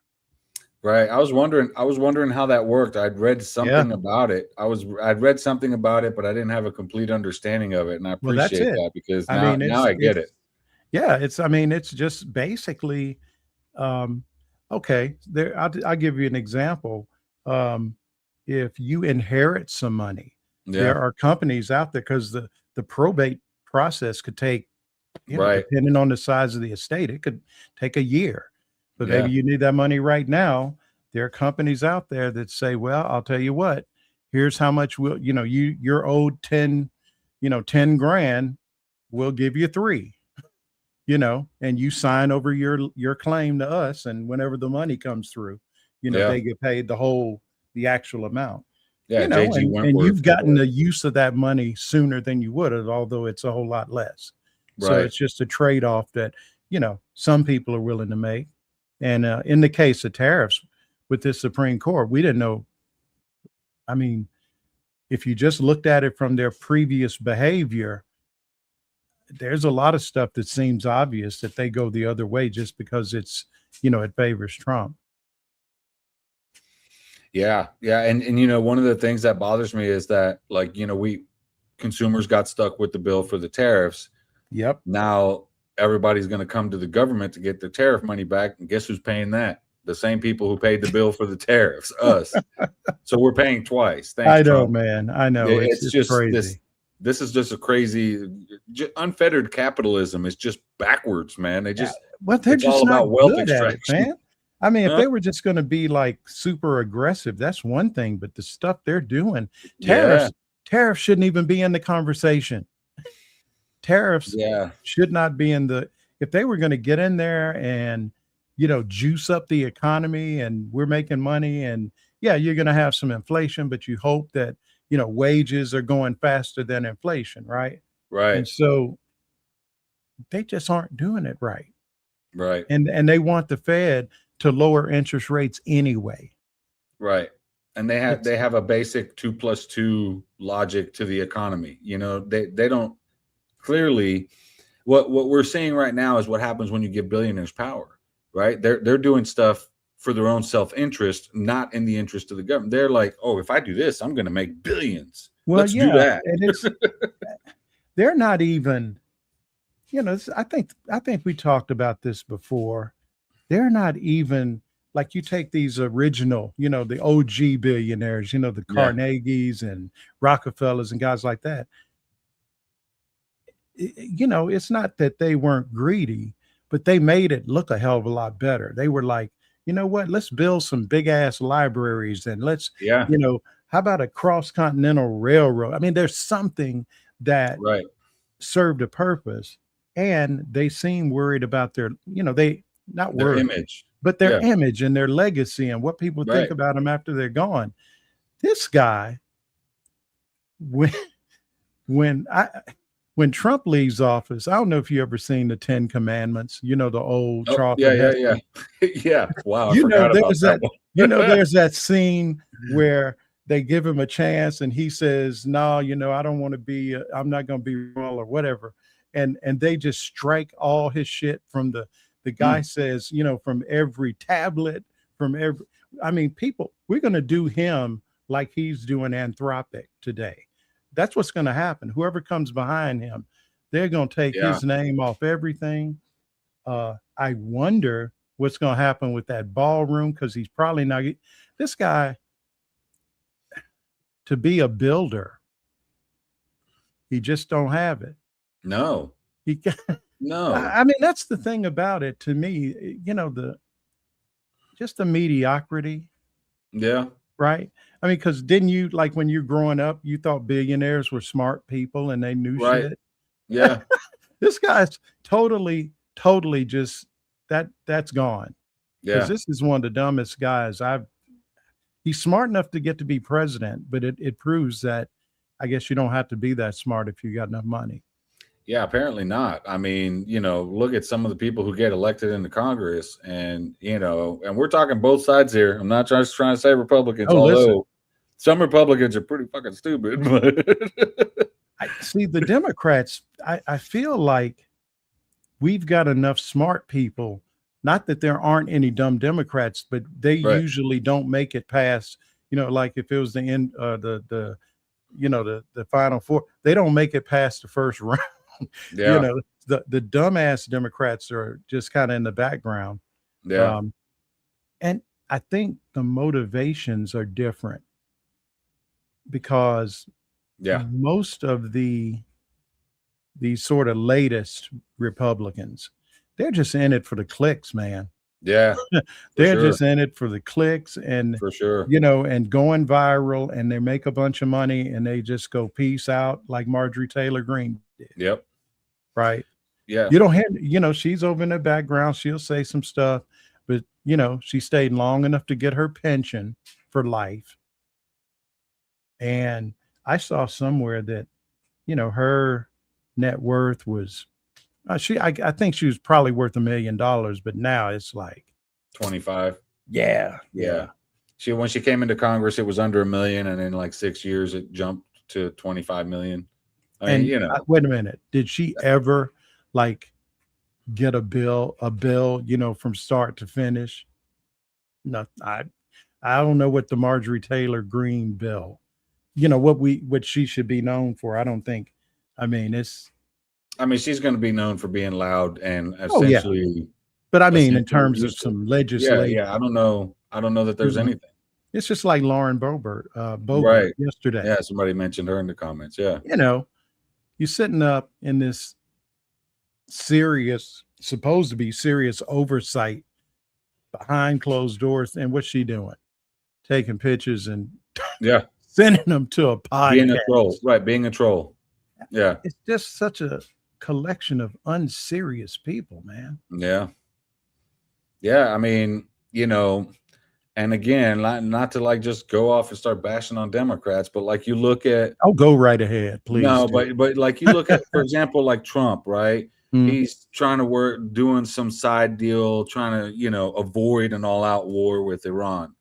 Right. I was wondering how that worked. I'd read Yeah. something about it. I'd read something about it, but I didn't have a complete understanding of it. And I Well, that's appreciate it. that because I now mean, I get it. yeah, it's just basically, um, okay, I'll give you an example. Um, if you inherit some money, Yeah. there are companies out there, because the probate process could take, Right. depending on the size of the estate, it could take a year. But Yeah. maybe you need that money right now. There are companies out there that say, well, I'll tell you what, here's how much you're owed 10 grand, we'll give you 3, and you sign over your claim to us, and whenever the money comes through, Yeah. they get paid the actual amount. Yeah. JG And Wentworth. you've gotten the use of that money sooner than you would have, although it's a whole lot less. So Right. it's just a trade-off that, some people are willing to make. And in the case of tariffs with this Supreme Court, we didn't know. I mean, if you just looked at it from their previous behavior, there's a lot of stuff that seems obvious that they go the other way just because it favors Trump. Yeah. Yeah. And one of the things that bothers me is that, like, we consumers got stuck with the bill for the tariffs. Yep. Now everybody's going to come to the government to get their tariff money back. And guess who's paying that? The same people who paid the bill for the tariffs, us. So we're paying twice. Thanks, I know, Trump. man. I know. It's just crazy. This is just a crazy, unfettered capitalism is just backwards, man. They're just all about wealth extraction, man. I mean, if they were just going to be like super aggressive, that's one thing. But the stuff they're doing, tariffs shouldn't even be in the conversation. Tariffs should not be if they were going to get in there and, juice up the economy, and we're making money, and you're going to have some inflation, but you hope that, wages are going faster than inflation. Right. Right. And so they just aren't doing it right. Right. And they want the Fed to lower interest rates anyway. Right. And they have a basic 2 + 2 logic to the economy. They don't clearly what we're seeing right now is what happens when you give billionaires power, right? They're doing stuff for their own self-interest, not in the interest of the government. They're like, oh, if I do this, I'm going to make billions. Well, let's do that. And they're not even, I think we talked about this before. They're not even, like, you take these original, the OG billionaires, the Carnegies and Rockefellers and guys like that. It's not that they weren't greedy, but they made it look a hell of a lot better. They were like, you know what, let's build some big ass libraries, and let's, how about a cross-continental railroad? I mean, there's something that served a purpose, and they seem worried about their, they not their worried, image, but their image and their legacy and what people think about them after they're gone. This guy, when Trump leaves office, I don't know if you ever seen the 10 Commandments, the old Charlton Heston. Yeah. Wow. I forgot about that one. There's that scene where they give him a chance and he says, no, I don't want to be, I'm not going to be royal or whatever. And they just strike all his shit from the guy says, from every tablet, people, we're going to do him like he's doing Anthropic today. That's what's going to happen. Whoever comes behind him, they're going to take his name off everything. I wonder what's going to happen with that ballroom, because he's probably not. This guy, to be a builder, he just don't have it. No. No. I mean, that's the thing about it to me, just the mediocrity. Yeah. Right. I mean, because didn't you, like, when you're growing up, you thought billionaires were smart people and they knew shit? Yeah. This guy's totally just that's gone. because Yeah. this is one of the dumbest guys I've. He's smart enough to get to be president, but it proves that I guess you don't have to be that smart if you got enough money. Yeah, apparently not. I mean, look at some of the people who get elected into Congress, and and we're talking both sides here. I'm not just trying to say Republicans, Oh, listen, although some Republicans are pretty fucking stupid. But I see the Democrats. I feel like we've got enough smart people. Not that there aren't any dumb Democrats, but they right, usually don't make it past. Like if it was the end, the final four, they don't make it past the first round. you yeah, know, the dumbass Democrats are just kind of in the background. yeah, Um, and I think the motivations are different because yeah, most of these sort of latest Republicans, they're just in it for the clicks, man. yeah, for They're sure, just in it for the clicks and for sure. and going viral, and they make a bunch of money and they just go peace out like Marjorie Taylor Greene did, Yep, right? yeah, You don't hear, she's over in the background, she'll say some stuff, but she stayed long enough to get her pension for life. And I saw somewhere that, her net worth was I think she was probably worth $1 million, but now it's like 25. yeah, Yeah, yeah. when she came into Congress, it was under $1 million, and in like 6 years, it jumped to 25 million. I mean, And wait a minute, did she ever like get a bill, from start to finish? No, I don't know what the Marjorie Taylor Greene bill, what she should be known for. I don't think. I mean, she's going to be known for being loud and oh yeah, essentially but I mean, in essentially terms of abusive. some Yeah, legislation, yeah. I don't know that there's anything. it's just like Lauren Boebert Right. yesterday. Yeah, somebody mentioned her in the comments. Yeah. You're sitting up in this supposed to be serious oversight behind closed doors, and what's she doing? Taking pictures and Yeah. sending them to a podcast. Being a troll. Right. Being a troll. Yeah. It's just such a collection of unserious people, man. Yeah. Yeah. I mean, and again, not to like just go off and start bashing on Democrats, but like you look at I'll go right ahead, please. no, but like you look at, for example, like Trump, right? He's trying to doing some side deal, trying to, avoid an all-out war with Iran.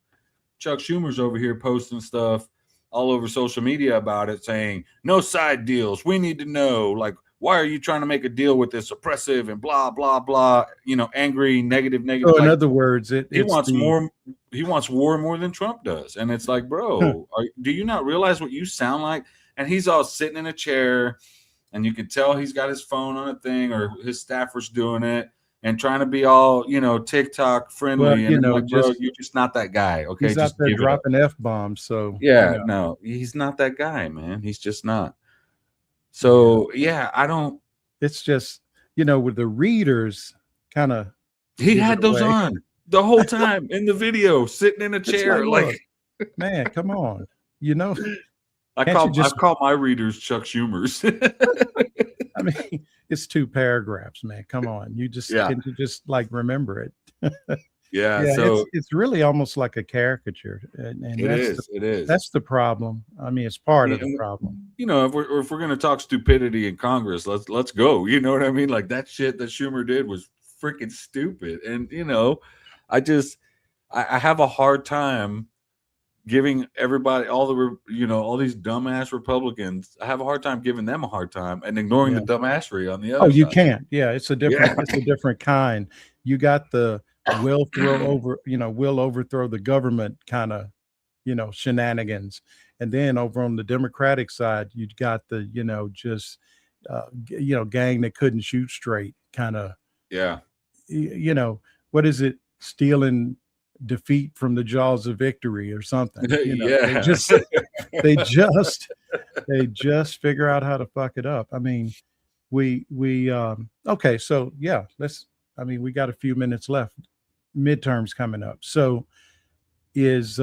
Chuck Schumer's over here posting stuff all over social media about it, saying no side deals. We need to know, like, why are you trying to make a deal with this oppressive and blah blah blah? Angry, negative. So in like, other words, he wants more. He wants war more than Trump does, and it's like, bro, do you not realize what you sound like? And he's all sitting in a chair, and you can tell he's got his phone on a thing, or his staffer's doing it, and trying to be all, TikTok friendly. Well, and I'm like, bro, you're just not that guy. Okay, he's out just there give dropping F-bombs. So yeah, no, he's not that guy, man. He's just not. So yeah, I don't. It's just with the readers kind of. He had those on the whole time in the video, sitting in a chair, like man, come on, I call my readers Chuck Schumers. I mean, it's 2 paragraphs, man. Come on, can you just like remember it? Yeah, so it's really almost like a caricature, and it is. That's the problem. I mean, it's part of the problem. If we're gonna talk stupidity in Congress, let's go. You know what I mean? Like that shit that Schumer did was freaking stupid, and I have a hard time giving everybody all these dumbass Republicans. I have a hard time giving them a hard time and ignoring the dumbassery on the other. Oh, you side. can't. Yeah, it's a different kind. You got the will overthrow the government kind of, shenanigans, and then over on the Democratic side, you got the gang that couldn't shoot straight kind of. Yeah. What is it? Stealing defeat from the jaws of victory or something. Yeah. They just figure out how to fuck it up. I mean, we okay, so yeah, we got a few minutes left. Midterms coming up. So is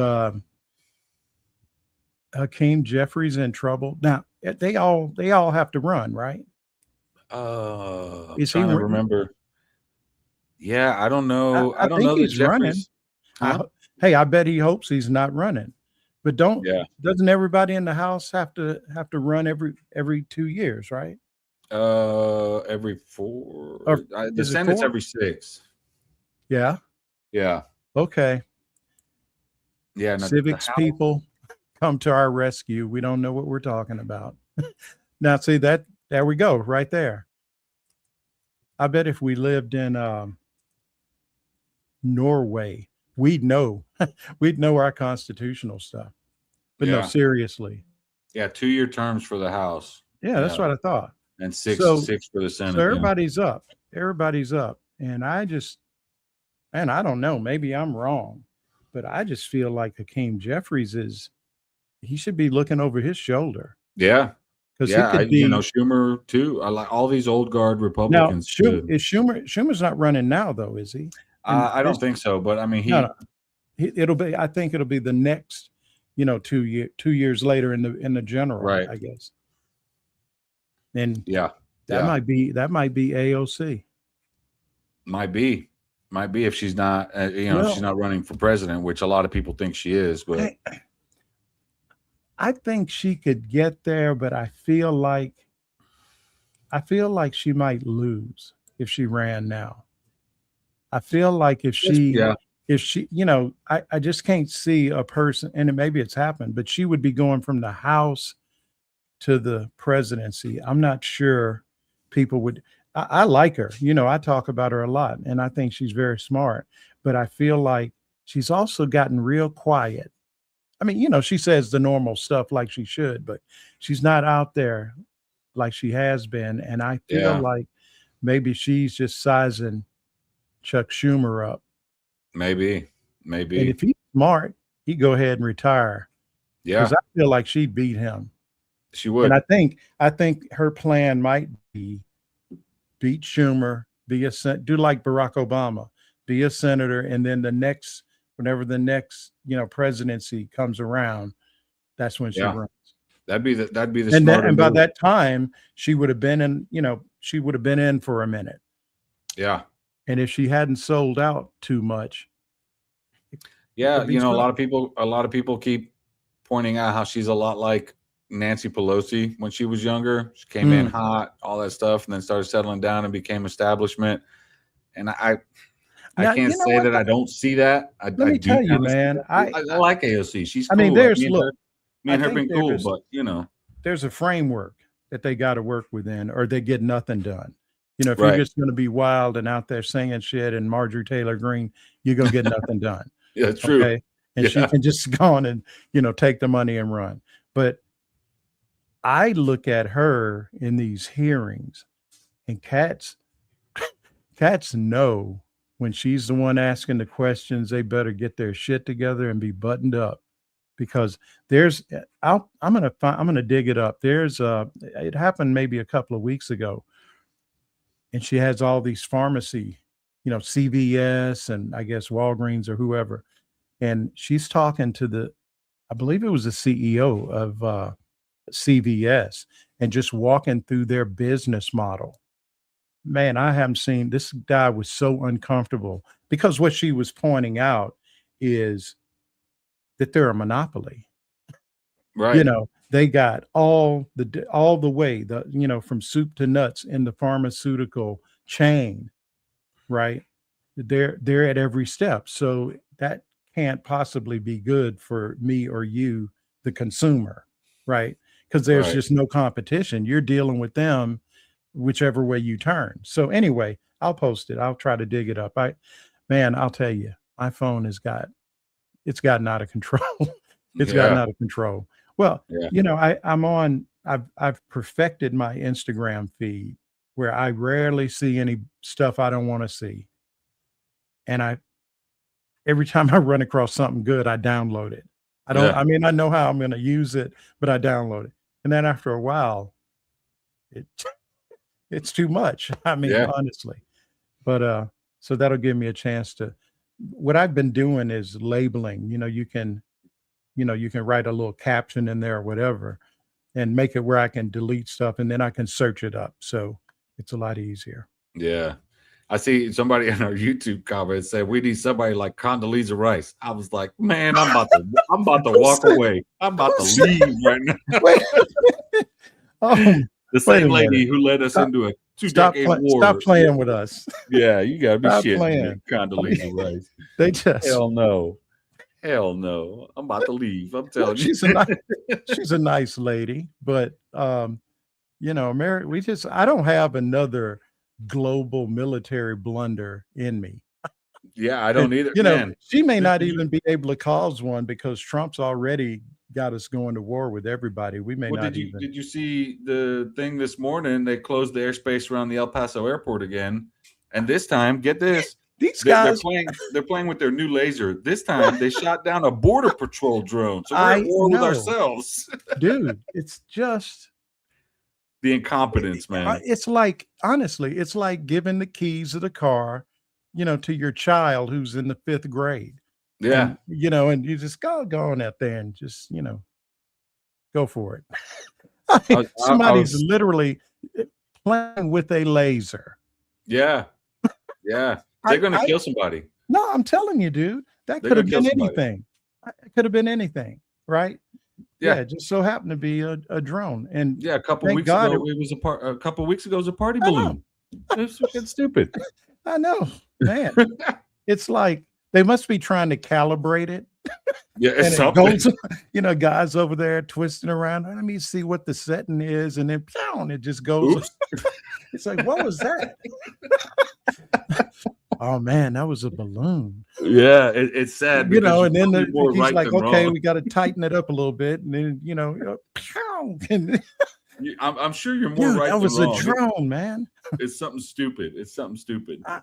Hakeem Jeffries in trouble? Now they all have to run, right? Is trying to remember. Yeah, I don't know. I I don't think know that he's running. Jeffries. Huh? Hey, I bet he hopes he's not running. But Yeah. doesn't everybody in the House have to run every 2 years, right? Every 4. Or The is it Senate's 4? every 6. Yeah. Yeah. Okay. Yeah. No, the Civics House. people, come to our rescue. We don't know what we're talking about. Now, see that there we go, right there. I bet if we lived in Norway, we'd know we'd know our constitutional stuff. But no, Yeah. seriously. Yeah. 2-year terms for the House. Yeah, that's Yeah. what I thought. And six So six for the so Senate. Yeah. everybody's up. And I don't know, maybe I'm wrong, but I just feel like Hakeem Jeffries he should be looking over his shoulder Yeah. because he Yeah. could be. Schumer too. I like all these old guard Now, Republicans should. Schumer's not running now, though, is he? And I don't think so, but I mean, no, it'll be. I think it'll be the next, 2 years later in the general, right. I guess. And Yeah. that might be AOC. Might be if she's not, if she's not running for president, which a lot of people think she is. But I think she could get there, but I feel like she might lose if she ran now. I feel like if she, I just can't see a person, and maybe it's happened, but she would be going from the House to the presidency. I'm not sure people would. I like her. I talk about her a lot, and I think she's very smart. But I feel like she's also gotten real quiet. I mean, she says the normal stuff like she should, but she's not out there like she has been. And I feel like maybe she's just sizing Chuck Schumer up. Maybe. And if he's smart, he'd go ahead and retire. Yeah. Because I feel like she'd beat him. She would. And I think her plan might be beat Schumer, do like Barack Obama, be a senator, and then whenever the next presidency comes around, that's when she runs. That'd be the smarter and by that time she would have been in for a minute. Yeah. And if she hadn't sold out too much. Yeah, a lot of people keep pointing out how she's a lot like Nancy Pelosi when she was younger. She came in hot, all that stuff, and then started settling down and became establishment. And I can't say that I don't see that. Let me tell you, man. I like AOC. She's cool. I mean, me and her been cool, but there's a framework that they got to work within, or they get nothing done. If Right. you're just going to be wild and out there singing shit and Marjorie Taylor Greene, you're going to get nothing done. Yeah, true. Okay? And she can just go on and, take the money and run. But I look at her in these hearings, and cats know when she's the one asking the questions, they better get their shit together and be buttoned up, because I'm gonna dig it up. It happened maybe a couple of weeks ago, and she has all these pharmacy, CVS and I guess Walgreens or whoever, and she's talking to I believe it was the CEO of CVS, and just walking through their business model. Man, I haven't seen, this guy was so uncomfortable, because what she was pointing out is that they're a monopoly. Right. They got all the way, from soup to nuts in the pharmaceutical chain, right? They're at every step. So that can't possibly be good for me or you, the consumer, right? Because there's just no competition. You're dealing with them whichever way you turn. So anyway, I'll post it. I'll try to dig it up. I'll tell you, my phone it's gotten out of control. Gotten out of control. Well, I've perfected my Instagram feed where I rarely see any stuff I don't want to see. And every time I run across something good, I download it. I know how I'm going to use it, but I download it. And then after a while, it's too much. Honestly. But so that'll give me a chance to. What I've been doing is labeling. You can write a little caption in there or whatever, and make it where I can delete stuff, and then I can search it up. So it's a lot easier. Yeah. I see somebody in our YouTube comment said we need somebody like Condoleezza Rice. I was like, man, I'm about to walk away. I'm about to leave right now. Wait, oh, The same lady who led us into a 2-decade war. Stop playing with us. Yeah, you gotta be shitting playing. me, Condoleezza Rice. They just hell no. I'm about to leave. I'm telling you. She's a nice lady, but you know, I don't have another global military blunder in me. Yeah, I don't either. You know, she may not even be able to cause one because Trump's already got us going to war with everybody. We may not even. Did you see the thing this morning? They closed the airspace around the El Paso airport again, and this time, get this. These guys, they're playing with their new laser. This time they shot down a border patrol drone. So we're at war with ourselves. Dude, it's just the incompetence, man. It's like, honestly, it's like giving the keys of the car, you know, to your child who's in the 5th grade. Yeah. And, you know, and you just go on out there and just, you know, go for it. I mean, somebody's literally playing with a laser. Yeah. Yeah. They're going to kill somebody. No, I'm telling you, dude, that could have been anything. It could have been anything, right? Yeah. It just so happened to be a drone. And yeah, a couple weeks ago, it was a party balloon. It's fucking stupid. I know, man. It's like they must be trying to calibrate it. Yeah, it's something. It goes, you know, guys over there twisting around. Let me see what the setting is, and then it just goes. It's like, what was that? Oh man, that was a balloon. Yeah, it's sad. You know, and then he's like, okay, we got to tighten it up a little bit, and then you know, I'm sure you're more right. That was a drone, man. It's something stupid.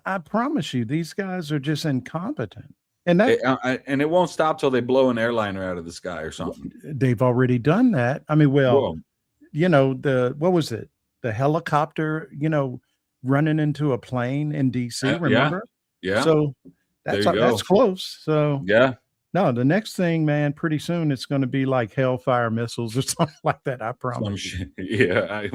I promise you, these guys are just incompetent, and that and it won't stop till they blow an airliner out of the sky or something. They've already done that. I mean, you know, what was it? The helicopter, you know, running into a plane in DC. Remember? Yeah. So that's close. So yeah. No, the next thing, man, pretty soon it's going to be like Hellfire missiles or something like that. I promise. Yeah.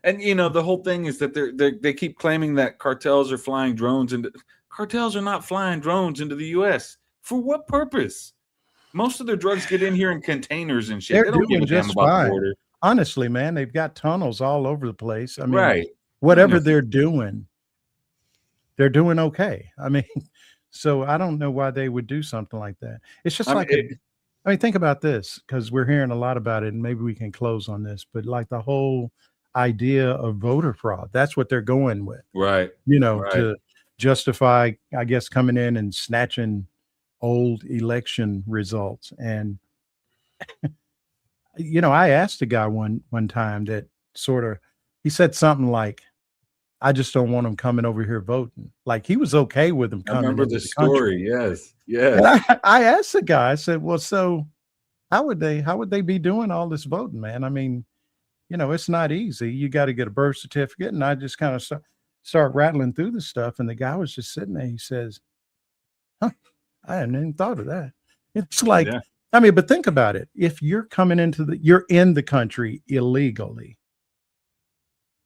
And you know, the whole thing is that they keep claiming that cartels are flying drones, and cartels are not flying drones into the U.S. For what purpose? Most of their drugs get in here in containers and shit. They don't give a damn about the border. Honestly, man, they've got tunnels all over the place. I mean, whatever they're doing okay. I mean, so I don't know why they would do something like that. It's just I mean, think about this, because we're hearing a lot about it, and maybe we can close on this, but like the whole idea of voter fraud, that's what they're going with. Right. You know, to justify, I guess, coming in and snatching old election results. And you know, I asked a guy one time that he said something like, I just don't want them coming over here voting. Like he was okay with them coming. I remember the story. Yes. I asked the guy, I said, well, so how would they be doing all this voting, man? I mean, you know, it's not easy. You got to get a birth certificate. And I just kind of start rattling through the stuff. And the guy was just sitting there. He says, I hadn't even thought of that. It's like, I mean, but think about it. If you're you're in the country illegally,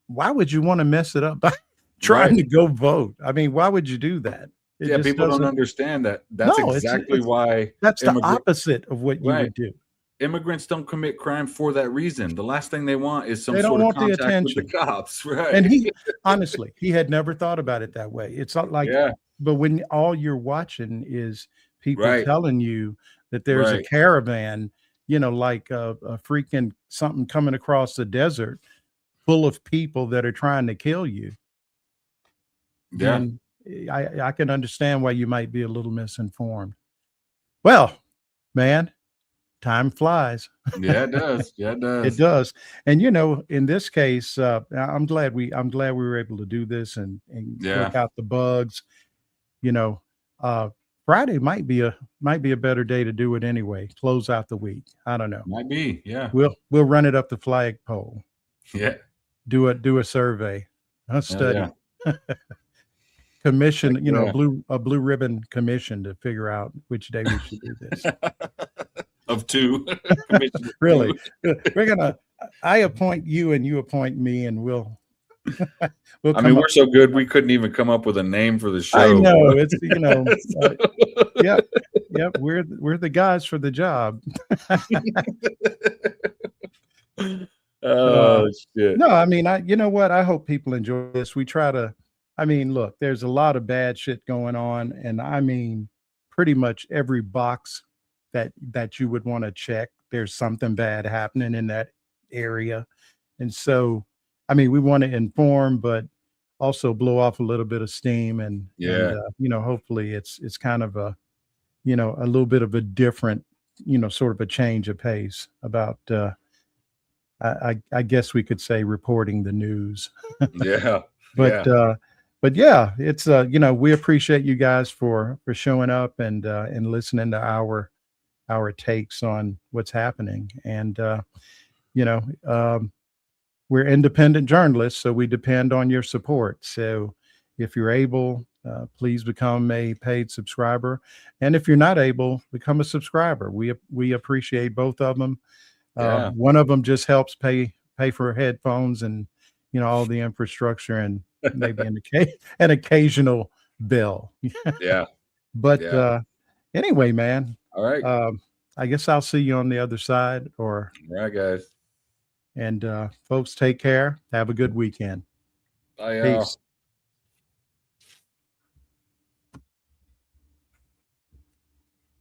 why would you want to mess it up by trying to go vote? I mean, why would you do that? People don't understand that. That's exactly why. That's the opposite of what you would do. Immigrants don't commit crime for that reason. The last thing they want is some sort of contact with the cops. Right. And honestly, he had never thought about it that way. It's not like, but when all you're watching is people telling you that there's a caravan, you know, like a freaking something coming across the desert full of people that are trying to kill you. Yeah. And I can understand why you might be a little misinformed. Well, man, time flies. Yeah, it does. Yeah, it does. It does. And you know, in this case, I'm glad we were able to do this and work out the bugs. You know, Friday might be a better day to do it anyway. Close out the week. I don't know. Might be. Yeah. We'll run it up the flagpole. Yeah. Do a survey, a study, commission, you know, a blue ribbon commission to figure out which day we should do this. Of two. Really, I appoint you and you appoint me, and we'll We'll I mean, come we're up. so good we couldn't even come up with a name for the I show. know it's yep, yep. We're the guys for the job. Uh, Oh shit. no, I mean, you know what? I hope people enjoy this. We try to. I mean, look, there's a lot of bad shit going on, and I mean, pretty much every box that you would want to check, there's something bad happening in that area. And so, I mean, we want to inform, but also blow off a little bit of steam, and Yeah. hopefully it's kind of a a little bit of a different sort of a change of pace about I guess we could say reporting the news. Yeah. But Yeah. but yeah, it's we appreciate you guys for showing up and listening to our takes on what's happening. And you know, um, we're independent journalists, so we depend on your support. So if you're able, please become a paid subscriber, and if you're not able, become a subscriber. We appreciate both of them. Yeah. One of them just helps pay for headphones and all the infrastructure and maybe an occasional bill. Yeah. But Yeah. anyway, man, All right. I guess I'll see you on the other side. All right, guys. And folks, take care. Have a good weekend. Bye, y'all. Peace.